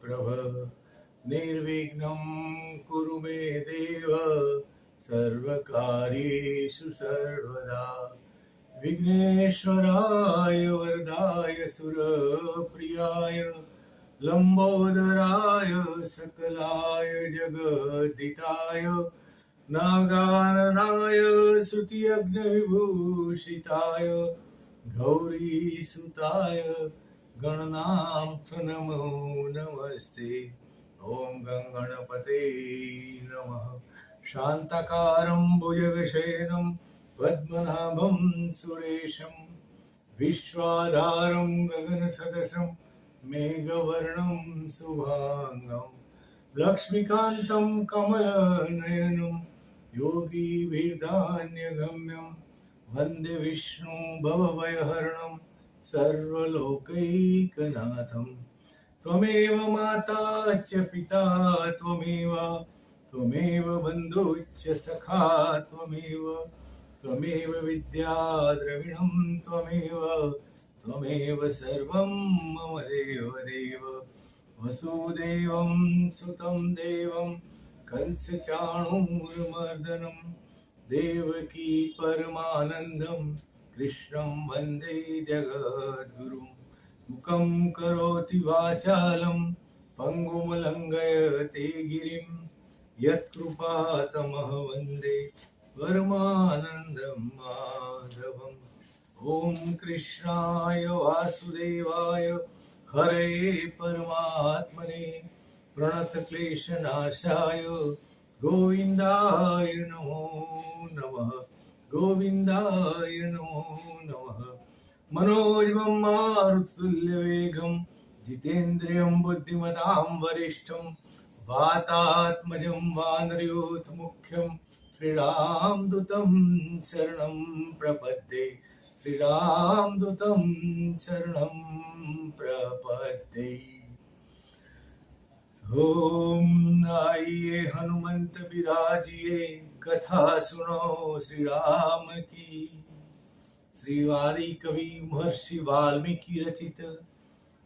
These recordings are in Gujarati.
प्रभ निर्विघ्नं कुरु मे देव सर्वकार्येषु सर्वदा विघ्नेश्वराय वरदाय सुरप्रियाय लंबोदराय सकलाय जगद्दिताय नागाननाय स्तुतियज्ञविभूषिताय गौरीसुताय गणनाथ नमो नमस्ते। ओम गंगणपते नमः। शांताकारं भुजगशयनं पद्मनाभं सुरेशं विश्वाधारं गगनसदृशं मेघवर्णं शुभांगं लक्ष्मीकान्तं कमलनयनं योगिभिर्धान्यगम्यं वन्दे विष्णु भवभयहरणं सर्वलोकैकनाथं। त्वमेव माता च पिता त्वमेव बन्धुश्च सखा त्वमेव विद्या द्रविणं त्वमेव सर्वं मम देवदेव। वसुदेवं सुतं देवं कंसचाणूरमर्दनं देवकी परमानन्दं कृष्णं वन्दे जगद्गुरुं। मुखं करोति वाचालं पङ्गुं लङ्घयते गिरिं यत्कृपातमः वन्दे परमानन्दं माधवम्। ॐ कृष्णाय वासुदेवाय हरे परमात्मने प्रणतक्लेशनाशाय गोविन्दाय नमो नमः। गोविन्दाय नमो नमः। मनोजवं मारुततुल्यवेगं जितेन्द्रियं बुद्धिमतां वरिष्ठं वातात्मजं वानरयूथमुख्यं श्रीरामदूतं शरणं प्रपद्ये। श्रीरामदूतं शरणं प्रपद्ये। ओम आइए हनुमंत बिराजिए कथा सुनो श्री राम की। श्री आदि कवि महर्षि वाल्मीकि रचित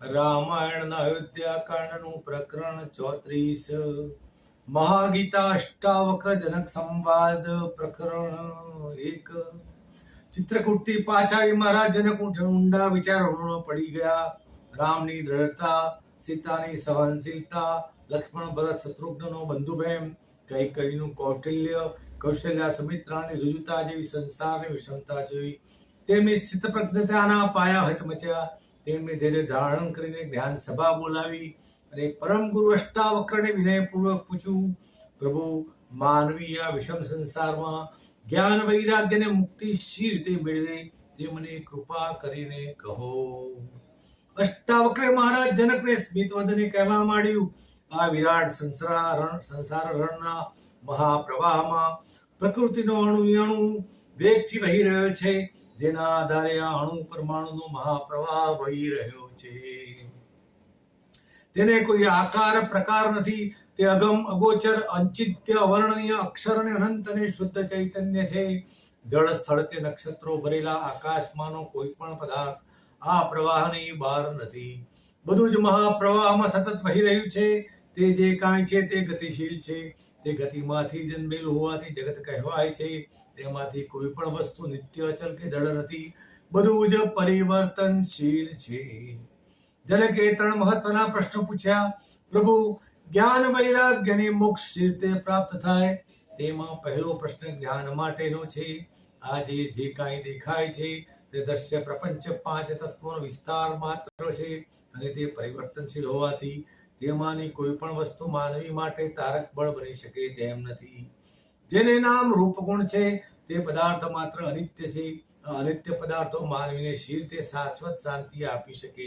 रामायण अयोध्या कांड प्रकरण 34 महागीता अष्टावक्र जनक संवाद प्रकरण 1। ચિત્રકૂટથી પાછા આવી મહારાજ જનક ઊંડા વિચારોમાં પડી ગયા। રામની દ્રઢતા, સીતાની સહનશીલતા, લક્ષ્મણ ભરત શત્રુઘ્નનો બંધુપ્રેમ, કૈકેયીનું કૌશલ્ય સુમિત્રાની ઋજુતા જેવી સંસારની વિષમતા જોઈ તેમની સ્થિતપ્રજ્ઞતાના પાયા હચમચ્યા। તેમણે ધૈર્ય ધારણ કરીને જ્ઞાન સભા બોલાવી અને પરમ ગુરુ અષ્ટાવક્રને વિનયપૂર્વક પૂછ્યું, પ્રભુ માનવી આ વિષમ સંસારમાં જ્ઞાન વૈરાગ્ય ને મુક્તિ શી રીતે મેળવે તે મને કૃપા કરીને કહો। અષ્ટાવક્રે મહારાજ જનકને સ્મિત વદને કહેવા માંડ્યું, આ વિરાટ સંસાર રણના મહાપ્રવાહમાં પ્રકૃતિનો અણુ વેગથી વહી રહ્યો છે, જેના આધારે આ અણુ પરમાણુનો મહાપ્રવાહ વહી રહ્યો છે। તેને કોઈ આકાર પ્રકાર નથી, તે અગમ અગોચર અંચિત્ય અવર્ણનીય અક્ષર અને અનંત અને શુદ્ધ ચૈતન્ય છે। જળ સ્થળ કે નક્ષત્રો ભરેલા આકાશમાંનો કોઈ પણ પદાર્થ આ પ્રવાહની બહાર નથી। બધું જ મહાપ્રવાહમાં સતત વહી રહ્યું છે। તે જે કાંઈ છે તે ગતિશીલ છે। તે ગતિમાંથી જન્મેલું હોવાથી જગત કહેવાય છે। તેમાંથી કોઈ પણ વસ્તુ નિત્ય અચલ કે દૃઢ નથી, બધું જ પરિવર્તનશીલ છે। જનકે 3 મહત્વના પ્રશ્નો પૂછ્યા, પ્રભુ જ્ઞાન વૈરાગ્ય ને મોક્ષ રીતે પ્રાપ્ત થાય? તેમાં પહેલો પ્રશ્ન જ્ઞાન માટેનો છે। આજે જે કાંઈ દેખાય છે તે દ્રશ્ય પ્રપંચ 5 તત્વોનો વિસ્તાર માત્ર છે અને તે પરિવર્તનશીલ હોવાથી તેમાંની કોઈ પણ વસ્તુ માનવી માટે તારક બળ બની શકે તેમ નથી। જેને નામ રૂપ ગુણ છે તે પદાર્થ માત્ર અનિત્ય છે। અનિત્ય પદાર્થો માનવીને શી રીતે શાશ્વત શાંતિ આપી શકે?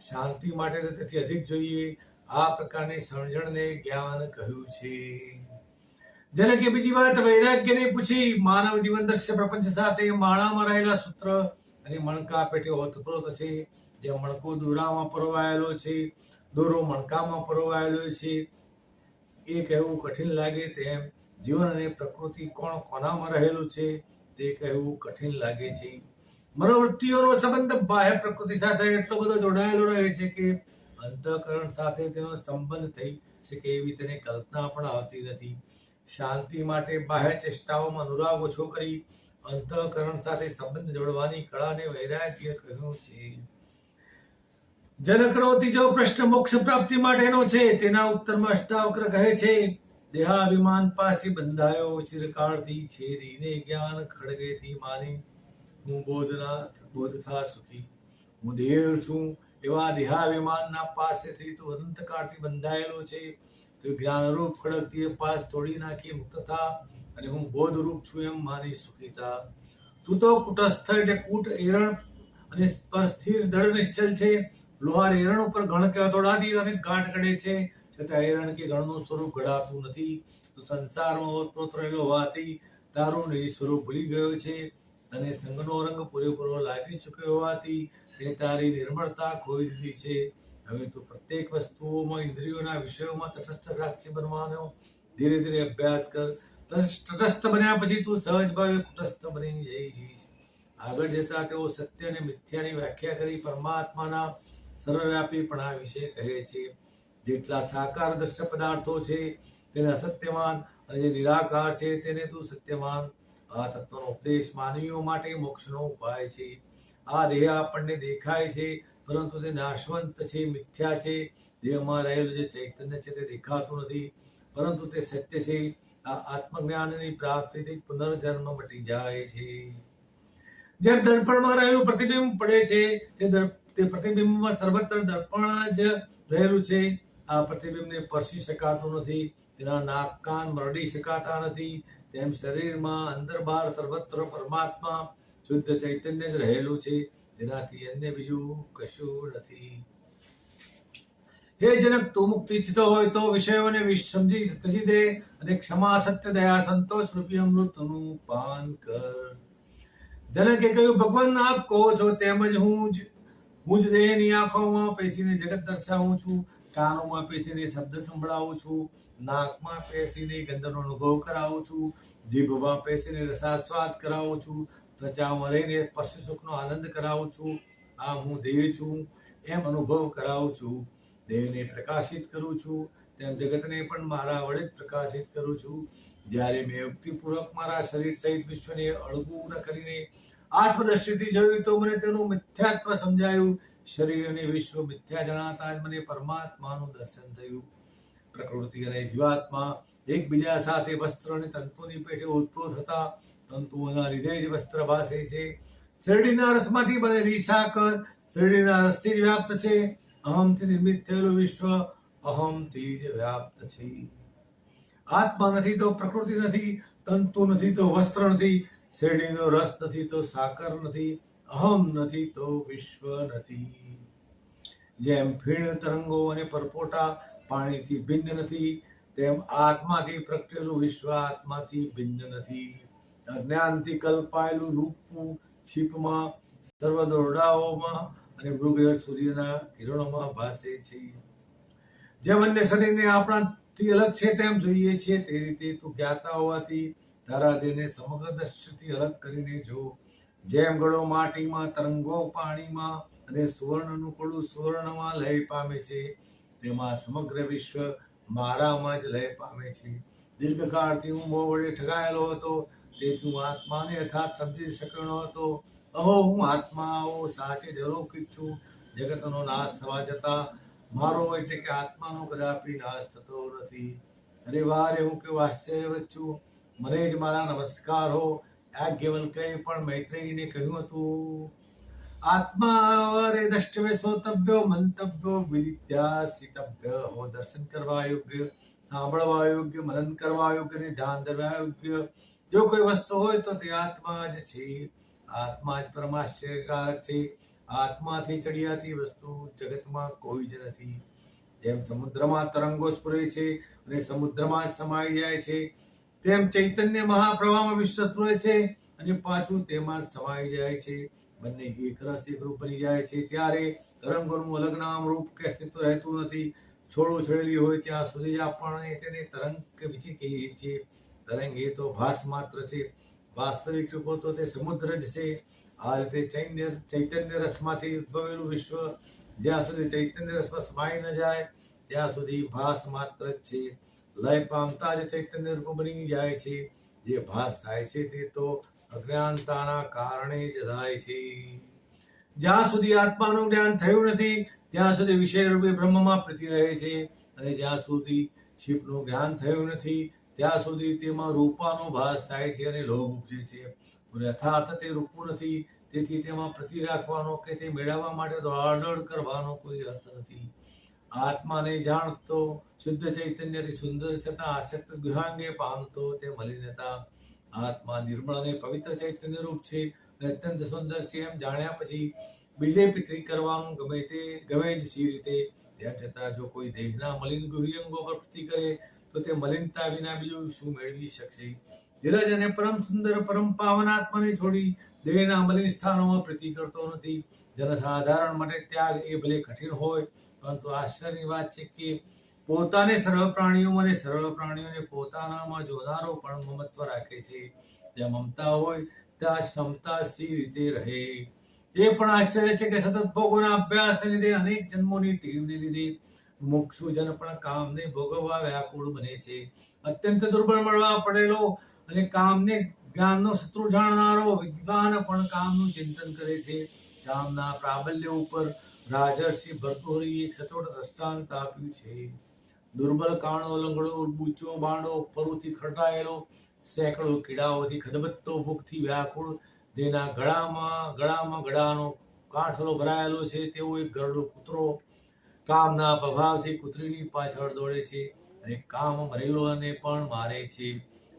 શાંતિ માટે તો તેથી અધિક જોઈએ। આ પ્રકારની સમજણને જ્ઞાન કહ્યું છે। જનકે બીજી વાત વૈરાગ્યને પૂછી, માનવ જીવન દ્રશ્ય પ્રપંચ સાથે માળામાં રહેલા સૂત્ર અને મણકા પેટે ઓતપ્રોત છે। જે મણકો દોરામાં પરોવાયેલો છે, દોરો મણકામાં પરોવાયેલો છે, એ કહેવું કઠિન લાગે તેમ જીવન અને પ્રકૃતિ કોણ કોનામાં રહેલું છે તે કહેવું કઠિન લાગે છે। મનોવૃત્તિઓનો સંબંધ બાહ્ય પ્રકૃતિ સાથે એટલો બધો જોડાયેલો રહે છે કે અંતઃકરણ સાથે તેનો સંબંધ થઈ શકે એવી તેને કલ્પના પણ આવતી નથી. શાંતિ માટે બાહ્ય ચેષ્ટાઓમાં અનુરાગ ઓછો કરી અંતઃકરણ સાથે સંબંધ જોડવાની કળાને વૈરાગ્ય કહ્યું છે. જનકનો ત્રીજો પ્રશ્ન મોક્ષ પ્રાપ્તિ માટેનો છે. તેના ઉત્તરમાં અષ્ટાવક્ર કહે છે, દેહાભિમાન પાસથી બંધાયો ચિરકાળથી છેદીને જ્ઞાન ખડગેથી માની હું બોધથા સુખી. હું દેવ છું એવા દેહાભિમાનના પાસેથી તું અનંતકાળથી બંધાયેલો છે. તો જ્ઞાનરૂપ ખડગથી પાસ તોડી નાખી મુક્ત થા અને હું બોધરૂપ છું એમ માની સુખી થા. તું તો કુટસ્થ એટલે કૂટ એરણ અને પર સ્થિર દળ નિશ્ચલ છે. લોહાર એરણ ઉપર ગણ કે હથોડાથી અને ગાંઠ કરે છે, છતાં એરણ કે ગણનું સ્વરૂપ ઘડાતું નથી. તું સંસારમાં ઓતપ્રોત રહેલો હોવાથી તારું નિજ સ્વરૂપ ભૂલી ગયો છે. તને સંગનો રંગ પૂરેપૂરો લાગી ચૂક્યો હોવાથી તે તારી નિર્મળતા ખોઈ દીધી છે. હવે તું પ્રત્યેક વસ્તુઓમાં ઇન્દ્રિયોના વિષયોમાં તટસ્થ સાક્ષી બનવાનો ધીરે ધીરે અભ્યાસ કર. તટસ્થ બન્યા પછી તું સહજ ભાવે કુટસ્થ બની જઈશ. આગળ જતા તેઓ સત્ય અને મિથ્યાની વ્યાખ્યા કરી પરમાત્માના સર્વવ્યાપીપણા વિશે કહે છે. જેટલા સાકાર દ્રશ્ય પદાર્થો છે તેને અસત્યમાન અને જે નિરાકાર છે તેને તું સત્યમાન. આ તત્વનો ઉપદેશ માનવીઓ માટે મોક્ષનો ઉપાય છે. આ દેહ આપણને દેખાય છે પરંતુ તે નાશવંત છે, મિથ્યા છે. દેહમાં રહેલું જે ચૈતન્ય છે તે દેખાતું નથી પરંતુ તે સત્ય છે. આ આત્મજ્ઞાનની પ્રાપ્તિથી પુનર્જન્મ મટી જાય છે. જેમ દર્પણમાં રહેલું પ્રતિબિંબ પડે છે તે પ્રતિબિંબમાં સર્વત્ર દર્પણ જ રહેલું છે. આ પ્રતિબિંબને સ્પર્શી શકાતું નથી, તેના નાક કાન મરડી શકાતા નથી. તેમ શરીરમાં અંદર બહાર સર્વત્ર પરમાત્મા શુદ્ધ ચૈતન્ય જ રહેલું છે. તેનાથી અન્ય બીજું કશું નથી. હે જનક, તું મુક્તિ ઈચ્છતો હોય તો વિષયોને સમજી ત્યજી દે અને ક્ષમા, સત્ય, દયા, સંતોષ રૂપી અમૃતનું પાન કર. જનકે કહ્યું, ભગવાન આપ કહો છો તેમજ હું જ દેહની આંખોમાં પેશીને જગત દર્શાવું છું, કાનોમાં પેશીને શબ્દ સંભળાવું છું, નાકમાં પેશીને ગંધનો અનુભવ કરાવું છું, જીભમાં પેશીને રસાસ્વાદ કરાવું છું, ત્વચામાં રહીને સ્પર્શ સુખનો આનંદ કરાવું છું. આ હું દેહ છું એમ અનુભવ કરાવું છું. દેહને પ્રકાશિત કરું છું તેમ જગતને પણ મારા વડે જ પ્રકાશિત કરું છું. જ્યારે મેં યુક્તિપૂર્વક મારા શરીર સહિત વિશ્વને અળગું ન કરીને આત્મદ્રષ્ટિથી જોયું તો મને તેનું મિથ્યાત્વ સમજાયું. શરીર અને વિશ્વ મિથ્યા જણાતા જ મને પરમાત્માનું દર્શન થયું. પ્રકૃતિ અને જીવાત્મા એકબીજા સાથે વસ્ત્ર અને તંતુની પેટે ઓતપ્રોત હતા. તંતુઓના લીધે જ વસ્ત્ર ભાસે છે. શેરડીના રસમાંથી બનેલી સાકર શેરડીના રસથી જ વ્યાપ્ત છે. અહમથી નિર્મિત થયેલું વિશ્વ અહમથી જ વ્યાપ્ત છે. આત્મા નથી તો પ્રકૃતિ નથી, તંતુ નથી તો વસ્ત્ર નથી, શેરડીનો રસ નથી તો સાકર નથી, અહમ નથી તો વિશ્વ નથી. જેમ ફીણ, તરંગો અને પરપોટા પાણીથી ભિન્ન નથી, તેમ આત્માથી પ્રગટેલું વિશ્વ આત્માથી ભિન્ન નથી. અજ્ઞાનથી કલ્પાયેલું રૂપું છીપમાં, સર્વ દોરડાઓમાં અને મૃગ સૂર્યના કિરણોમાં ભાસે છે. જેમ અન્ય શરીરને આપણાથી અલગ છે તેમ જોઈએ છીએ, તે રીતે તું જ્ઞાતા હોવાથી તારા દેહને સમગ્ર દ્રશ્યથી અલગ કરીને જો. જેમ ગળો માટીમાં, તરંગો પાણીમાં અને સુવર્ણનું કડું સુવર્ણમાં લય પામે છે, તેમાં સમગ્ર વિશ્વ મારામાં જ લય પામે છે. દીર્ઘકાળથી હું મોહ વડે ઠગાયેલો હતો, તેથી હું આત્માને યથાર્થ સમજી શક્યો ન હતો. અહો, હું આત્મા આવો સાચે જ અલૌકિક છું. જગતનો નાશ થવા જતાં મારો એટલે કે આત્માનો કદાપી નાશ થતો નથી. અરે વારે, હું કેવું આશ્ચર્યવત છું. મને જ મારા નમસ્કાર હો. યાજ્ઞવલ્ક્યે પણ મૈત્રેયીને કહ્યું હતું, આત્મા દ્રષ્ટવ્ય શ્રોતવ્યો મંતવ્યો વિદિધ્યાસિતવ્ય. હો દર્શન કરવા યોગ્ય, સાંભળવા યોગ્ય, મનન કરવા યોગ્ય અને ધ્યાન ધરવા યોગ્ય જો કોઈ વસ્તુ હોય તો તે આત્મા જ છે. આત્મા જ પરમાશ્ચર્યકારક છે. આત્માથી ચડિયાતી વસ્તુ જગતમાં કોઈ જ નથી. જેમ સમુદ્રમાં તરંગો સ્ફુરે છે અને સમુદ્રમાં જ સમાઈ જાય છે, તેમ ચૈતન્ય મહાપ્રવાહમાં વિશ્વ સ્ફુરે છે અને પાછું તેમાં જ સમાઈ જાય છે. બંને એક રસ એક રૂપ બની જાય છે ત્યારે તરંગોનું અલગ નામ, રૂપ કે અસ્તિત્વ રહેતું નથી. છોડો છોડેલી હોય ત્યાં સુધી જ આપણે તેને તરંગ કે વિચી કહીએ છીએ. તરંગ એ તો ભાસ માત્ર છે, વાસ્તવિક રૂપો તો તે સમુદ્ર જ છે. આ રીતે ચૈતન્ય રસમાંથી ઉદ્ભવેલું વિશ્વ જ્યાં સુધી ચૈતન્ય રસમાં સમાઈ ન જાય ત્યાં સુધી ભાસ માત્ર જ છે. લય પામતા જ ચૈતન્ય રૂપ બની જાય છે. જે ભાસ થાય છે તે તો અજ્ઞાનતાના કારણે જ થાય છે. જ્યાં સુધી આત્માનું જ્ઞાન થયું નથી ત્યાં સુધી વિષય રૂપે બ્રહ્મમાં પ્રતિ રહે છે, અને જ્યાં સુધી છીપનું જ્ઞાન થયું નથી ત્યાં સુધી તેમાં રૂપાનો ભાસ થાય છે અને લોભ ઉપજે છે. યથાર્થ તે રૂપું નથી, તેથી તેમાં પ્રતિ રાખવાનો કે તે મેળવવા માટે દોડાદોડ કરવાનો કોઈ અર્થ નથી. આત્માને જાણતો શુદ્ધ ચૈતન્યથી સુંદર છતાં આસક્ત ગૃહાંગે પામતો તે મલિનતા. આત્મા નિર્મળ અને પવિત્ર ચૈતન્ય રૂપ છે અને અત્યંત સુંદર છે એમ જાણ્યા પછી બીજે પિતરી કરવાનું ગમે જ સી રીતે. તેમ છતાં જો કોઈ દેહના મલિન ગુહ્યંગો પર પ્રતિ કરે તો તે મલિનતા વિના બીજું શું મેળવી શકશે? ધીરજ અને પરમ સુંદર પરમ પાવન આત્માને છોડી દેહના મલિન સ્થાનોમાં પ્રતિ કરતો નથી. જનસાધારણ માટે ત્યાગ એ ભલે કઠિન હોય, પરંતુ આશ્ચર્યની વાત છે કે પોતાને સર્વ પ્રાણીઓમાં અને સર્વ પ્રાણીઓને પોતાનામાં જોનારો પણ મમત્વ રાખે છે. જ્યાં મમતા હોય ત્યાં ક્ષમતા સી રીતે રહે? એ પણ આશ્ચર્ય છે કે સતત ભોગોના અભ્યાસને લીધે અનેક જન્મોની ટેવને લીધે મુક્ષુજન પણ કામને ભોગવવા વ્યાકુળ બને છે. અત્યંત દુર્બળ મળવા પડેલો અને કામને જ્ઞાનનો શત્રુ જાણનારો વિદ્વાન પણ કામનું ચિંતન કરે છે. કામના પ્રાબલ્ય ઉપર રાજર્ષિ ભર્તૃહરિએ એક સચોટ દ્રષ્ટાંત આપ્યું છે. દુર્બળ કાણો લંગડો બૂચો બાંડો પરુથી ખરડાયેલો સેંકડો કીડાઓથી ખદબત્તો ભૂખથી વ્યાકુળ, જેના ગળામાં ગળાનો કાંઠલો ભરાયેલો છે તેવો એક ગરડો કૂતરો કામના પ્રભાવથી કૂતરીની પાછળ દોડે છે અને કામ મરેલોને પણ મારે છે.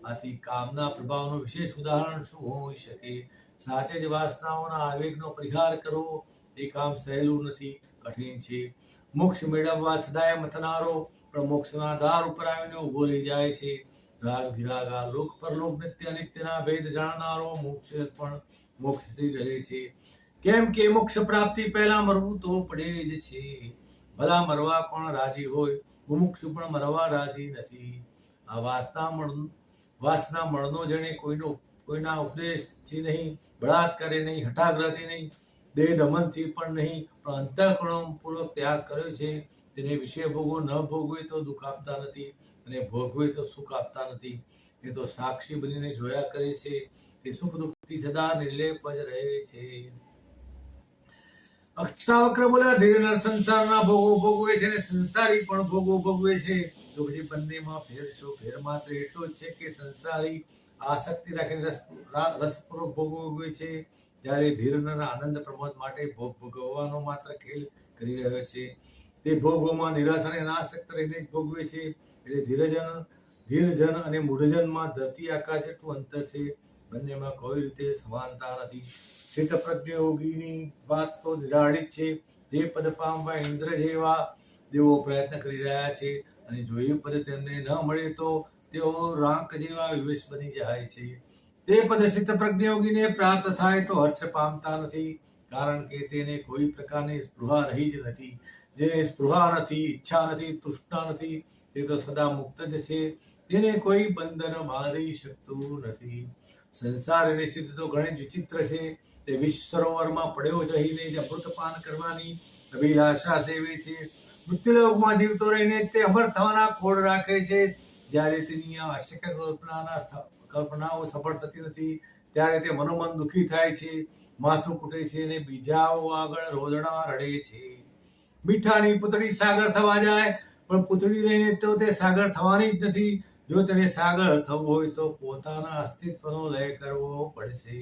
આથી કામના પ્રભાવનું વિશેષ ઉદાહરણ શું હોઈ શકે? સાચે જ વાસનાઓના આવેગનો પરિહાર કરવો એ કામ સહેલું નથી, કઠિન છે. મોક્ષ મેળવવા સદાય મથનારો પણ મોક્ષના દ્વાર ઉપર આવીને ઉભો રહી જાય છે. રાગ વિરાગા લોક પરલોક નિત્ય અનિત્યના ભેદ જાણનારો મોક્ષ પણ મોક્ષથી ડરે છે. કેમ કે મોક્ષ પ્રાપ્તિ પહેલા મરવું તો પડે જ છે. ભલા મરવા કોણ રાજી હોય? મુમુક્ષુ પણ મરવા રાજી નથી. આ વાસના મળનો જેણે કોઈના ઉપદેશથી નહીં, બળાત્કારે નહીં, હઠાગ્રહથી નહીં, દેહ દમનથી પણ નહીં, પણ અંતઃકરણપૂર્વક ત્યાગ કર્યો છે, તેને વિષય ભોગવો ન ભોગવે તો દુઃખ આપતા નથી અને ભોગવે તો સુખ આપતા નથી. એ તો સાક્ષી બનીને જોયા કરે છે. તે સુખ દુઃખથી સદા નિર્લેપ જ રહે છે. અક્ષરાવક્ર બોલ્યા, ધીરે નર સંસારના ભોગો ભોગવે છે અને સંસારી પણ ભોગો ભોગવે છે. તો પછી બંનેમાં ફેર માત્ર એટલો જ છે કે સંસારી આસક્તિ રાખીને રસપૂર્વક ભોગ ભોગવે છે, જ્યારે ધીર નર આનંદ પ્રમોદ માટે ભોગ ભોગવવાનો માત્ર ખેલ કરી રહ્યો છે. તે ભોગોમાં નિરાશ અને અનાસક્ત રહીને જ ભોગવે છે. એટલે ધીરજન અને મૂઢજનમાં ધરતી આકાશ એટલું અંતર છે. બંનેમાં કોઈ રીતે સમાનતા નથી. સ્થિત પ્રજ્ઞ યોગીની વાત તો નિરાળી જ છે. તે પદ પામવા ઇન્દ્ર જેવા દેવો પ્રયત્ન કરી રહ્યા છે, અને જો એ પદ તેમને ન મળે તો તેઓ રાંક જેવા વિવેશ બની જાય છે. તે પદ સ્થિત પ્રજ્ઞ યોગીને પ્રાપ્ત થાય તો હર્ષ પામતા નથી, કારણ કે તેને કોઈ પ્રકારની સ્પૃહા રહી જ નથી. જેને સ્પૃહા નથી, ઈચ્છા નથી, તૃષ્ણા નથી, તે તો સદા મુક્ત જ છે. તેને કોઈ બંધન બાંધી શકતું નથી. સંસારની સ્થિતિ તો ઘણી વિચિત્ર છે. તે વિશ્વ સરોવરમાં પડ્યો જઈને જ અમૃતપાન કરવાની અભિલાષા સેવે છે. મૃત્યુલોકમાં જીવતો રહીને તે અમર થવાના ખોળ રાખે છે. જ્યારે તેની અશક્ય કલ્પનાઓ સફળ થતી નથી ત્યારે તે મનોમન દુઃખી થાય છે, માથું કૂટે છે અને બીજાઓ આગળ રોદણા રડે છે. મીઠાની પૂતળી સાગર થવા જાય, પણ પૂતળી રહીને તો તે સાગર થવાની જ નથી. જો તેને સાગર થવું હોય તો પોતાના અસ્તિત્વનો લય કરવો પડશે,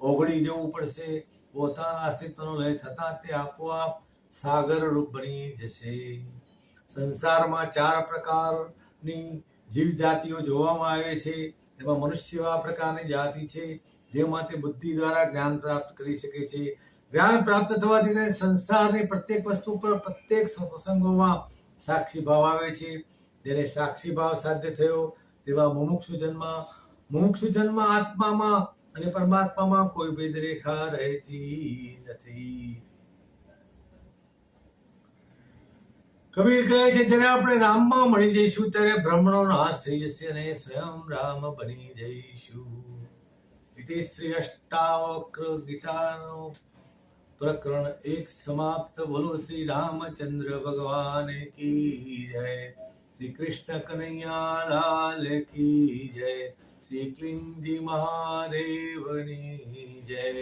ઓગળી જવું પડશે. પોતાના અસ્તિત્વનો લય થતાં તે આપોઆપ સાગર રૂપ બની જશે. સંસારમાં 4 પ્રકારની જીવ જાતિઓ જોવામાં આવે છે. તેમાં મનુષ્ય એવા પ્રકારની જાતિ છે જેમાં તે બુદ્ધિ દ્વારા જ્ઞાન પ્રાપ્ત કરી શકે છે. જ્ઞાન પ્રાપ્ત થવાથી તેને સંસારની પ્રત્યેક વસ્તુ પર પ્રત્યેક પ્રસંગોમાં સાક્ષી ભાવ આવે છે. જેને સાક્ષી ભાવ સાધ્ય થયો તેવા મુમુક્ષુ જન્મ આત્મામાં અને પરમાત્મામાં કોઈ ભેદ રેખા રહેતી નથી. કબીર કહે છે, જ્યારે આપણે રામમાં મળી જઈશું ત્યારે ભ્રમનો નાશ થઈ જશે અને સ્વયં રામ બની જઈશું. ઇતિ શ્રી અષ્ટાવક્ર ગીતાનો प्रकरण 1 समाप्त। बोलो श्री रामचंद्र भगवान की जय। श्री कृष्ण कन्हैया लाल की जय। श्री क्लिंजी महादेवनी जय।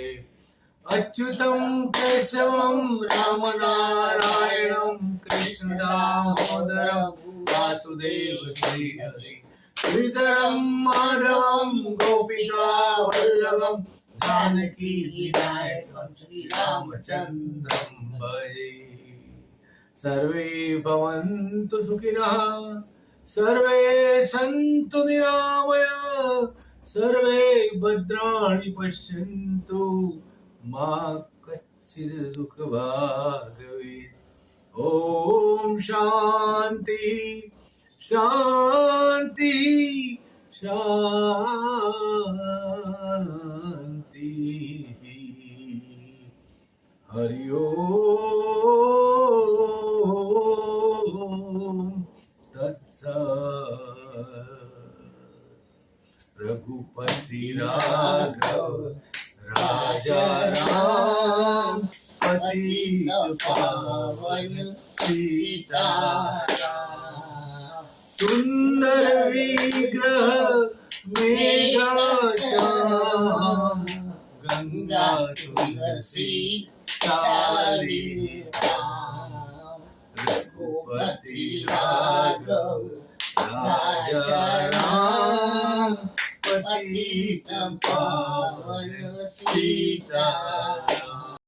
अच्युतं केशवं रामनारायणं कृष्ण दामोदरं वासुदेव श्रीहरि श्रीधरं माधवं गोपिका वल्लभं जानकी विनायकं श्रीरामचन्द्रं भजे। सर्वे भवन्तु सुखिनः सर्वे सन्तु निरामयाः सर्वे भद्राणि पश्यन्तु मा कच्चित् दुःखभाग् भवेत्। ॐ शान्ति शान्ति शान्ति। हरि ओम तत्सत्। रघुपति राघव राजा राम पतित पावन सीताराम। सुंदर विग्रह मेघा श्याम गंगा तुलसी सारी राम। रघुपति राघव